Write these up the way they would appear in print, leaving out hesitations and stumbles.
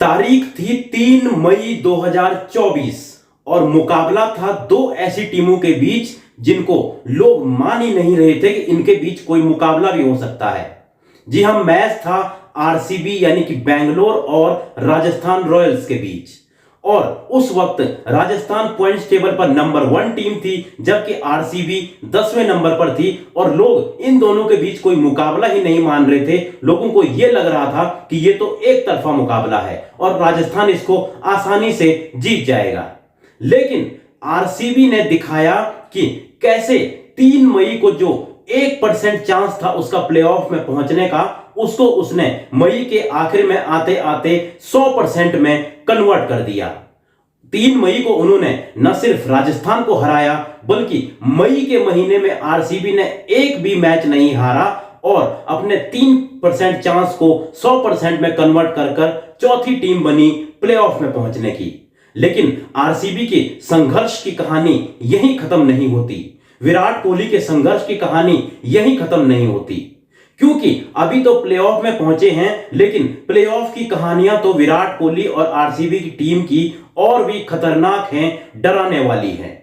तारीख थी 3 मई 2024 और मुकाबला था दो ऐसी टीमों के बीच जिनको लोग मान ही नहीं रहे थे कि इनके बीच कोई मुकाबला भी हो सकता है। जी हां, मैच था आरसीबी यानी कि बैंगलोर और राजस्थान रॉयल्स के बीच। और उस वक्त राजस्थान पॉइंट्स टेबल पर नंबर 1 टीम थी, जबकि आरसीबी 10वें नंबर पर थी। और लोग इन दोनों के बीच कोई मुकाबला ही नहीं मान रहे थे। लोगों को यह लग रहा था कि यह तो एक तरफा मुकाबला है और राजस्थान इसको आसानी से जीत जाएगा। लेकिन आरसीबी ने दिखाया कि कैसे 3 मई को जो 1% चांस था उसका प्लेऑफ में पहुंचने का, उसको उसने मई के आखिर में आते आते 100% में कन्वर्ट कर दिया। 3 मई को उन्होंने न सिर्फ राजस्थान को हराया, बल्कि मई के महीने में आरसीबी ने एक भी मैच नहीं हारा और अपने 3% चांस को 100% में कन्वर्ट कर कर चौथी टीम बनी प्लेऑफ में पहुंचने की। लेकिन आरसीबी के संघर्ष की कहानी यहीं खत्म नहीं होती। विराट कोहली के संघर्ष की कहानी यहीं खत्म नहीं होती, क्योंकि अभी तो प्लेऑफ में पहुंचे हैं, लेकिन प्लेऑफ की कहानियां तो विराट कोहली और आरसीबी की टीम की और भी खतरनाक हैं, डराने वाली हैं।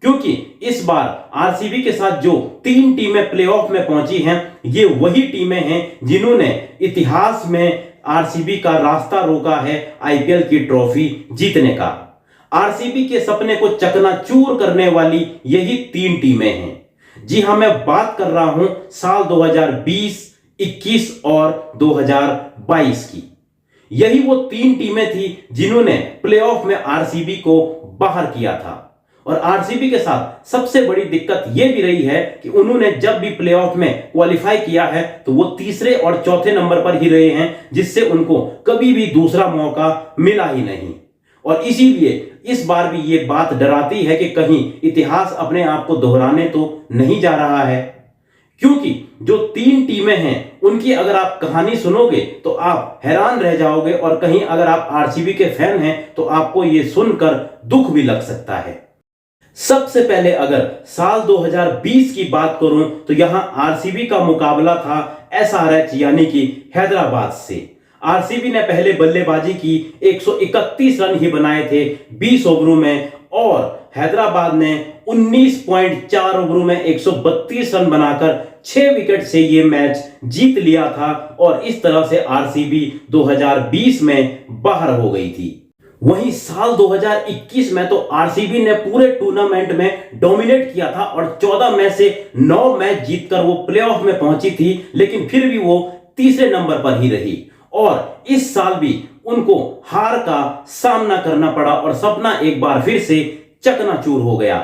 क्योंकि इस बार आरसीबी के साथ जो 3 टीमें प्लेऑफ में पहुंची हैं, ये वही टीमें हैं जिन्होंने इतिहास में आरसीबी का रास्ता रोका है आईपीएल की ट्रॉफी जीतने का। आरसीबी के सपने को चकनाचूर करने वाली यही 3 टीमें हैं। जी हां, मैं बात कर रहा हूं साल 2020, 21 और 2022 की। यही वो 3 टीमें थी जिन्होंने प्लेऑफ में आरसीबी को बाहर किया था। और आरसीबी के साथ सबसे बड़ी दिक्कत यह भी रही है कि उन्होंने जब भी प्लेऑफ में क्वालिफाई किया है तो वो तीसरे और चौथे नंबर पर ही रहे हैं, जिससे उनको कभी भी दूसरा मौका मिला ही नहीं। और इसीलिए इस बार भी ये बात डराती है कि कहीं इतिहास अपने आप को दोहराने तो नहीं जा रहा है। क्योंकि जो 3 टीमें हैं उनकी अगर आप कहानी सुनोगे तो आप हैरान रह जाओगे, और कहीं अगर आप आरसीबी के फैन हैं तो आपको ये सुनकर दुख भी लग सकता है। सबसे पहले अगर साल 2020 की बात करूं तो यहां आरसीबी का मुकाबला था एसआरएच यानी कि हैदराबाद से। आरसीबी ने पहले बल्लेबाजी की, 131 रन ही बनाए थे 20 ओवरों में, और हैदराबाद ने 19.4 ओवरों में 132 रन बनाकर 6 विकेट से यह मैच जीत लिया था। और इस तरह से आरसीबी 2020 में बाहर हो गई थी। वहीं साल 2021 में तो आरसीबी ने पूरे टूर्नामेंट में डोमिनेट किया था और 14 में से 9 मैच जीतकर वो प्लेऑफ में पहुंची थी, लेकिन फिर भी वो तीसरे नंबर पर ही रही। और इस साल भी उनको हार का सामना करना पड़ा और सपना एक बार फिर से चकनाचूर हो गया।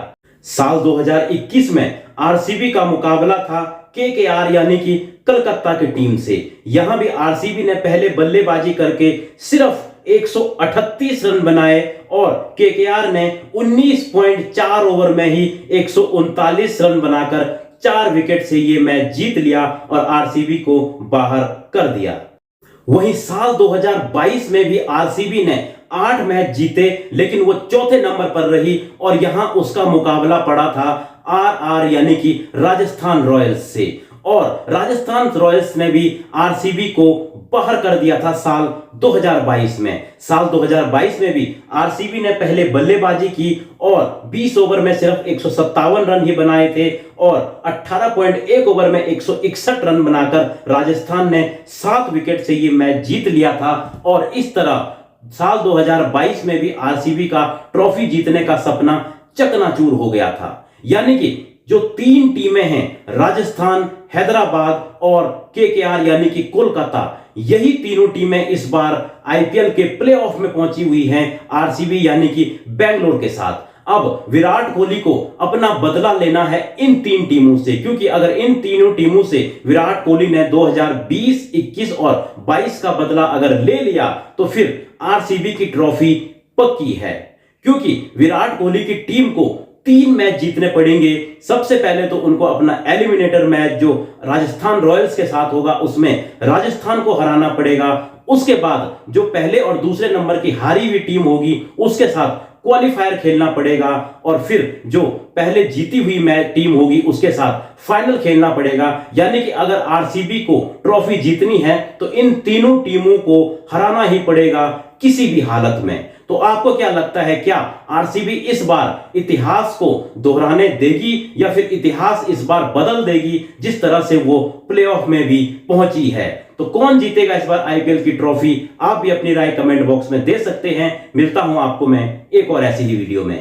साल 2021 में आरसीबी का मुकाबला था केकेआर यानी कि कलकत्ता की टीम से। यहां भी आरसीबी ने पहले बल्लेबाजी करके सिर्फ 138 रन बनाए और केकेआर ने 19.4 ओवर में ही 139 रन बनाकर 4 विकेट से यह मैच जीत लिया और आरसीबी को बाहर कर दिया। वहीं साल 2022 में भी आरसीबी ने 8 मैच जीते, लेकिन वो चौथे नंबर पर रही और यहां उसका मुकाबला पड़ा था आरआर यानी कि राजस्थान रॉयल्स से। और राजस्थान रॉयल्स ने भी आरसीबी को बाहर कर दिया था साल 2022 में। साल 2022 में भी आरसीबी ने पहले बल्लेबाजी की और 20 ओवर में सिर्फ 157 रन ही बनाए थे और 18.1 ओवर में 161 रन बनाकर राजस्थान ने 7 विकेट से ये मैच जीत लिया था। और इस तरह साल 2022 में भी आरसीबी का ट्रॉफी जीतने का सपना चकनाचूर हो गया था। यानी कि जो 3 टीमें हैं, राजस्थान, हैदराबाद और केकेआर यानी कि कोलकाता, यही तीनों टीमें इस बार आईपीएल के प्लेऑफ में पहुंची हुई हैं आरसीबी यानी कि बेंगलोर के साथ। अब विराट कोहली को अपना बदला लेना है इन 3 टीमों से, क्योंकि अगर इन तीनों टीमों से विराट कोहली ने 2020, 21 और 22 का बदला अगर ले लिया तो फिर आरसीबी की ट्रॉफी पक्की है। क्योंकि विराट कोहली की टीम को 3 मैच जीतने पड़ेंगे। सबसे पहले तो उनको अपना एलिमिनेटर मैच जो राजस्थान रॉयल्स के साथ होगा उसमें राजस्थान को हराना पड़ेगा। उसके बाद जो पहले और दूसरे नंबर की हारी हुई टीम होगी उसके साथ क्वालिफायर खेलना पड़ेगा और फिर जो पहले जीती हुई टीम होगी उसके साथ फाइनल खेलना पड़ेगा। यानी कि अगर आरसीबी को ट्रॉफी जीतनी है तो इन तीनों टीमों को हराना ही पड़ेगा किसी भी हालत में। तो आपको क्या लगता है, क्या आरसीबी इस बार इतिहास को दोहराने देगी या फिर इतिहास इस बार बदल देगी जिस तरह से वो प्लेऑफ में भी पहुंची है? तो कौन जीतेगा इस बार आईपीएल की ट्रॉफी? आप भी अपनी राय कमेंट बॉक्स में दे सकते हैं। मिलता हूं आपको मैं एक और ऐसी ही वीडियो में।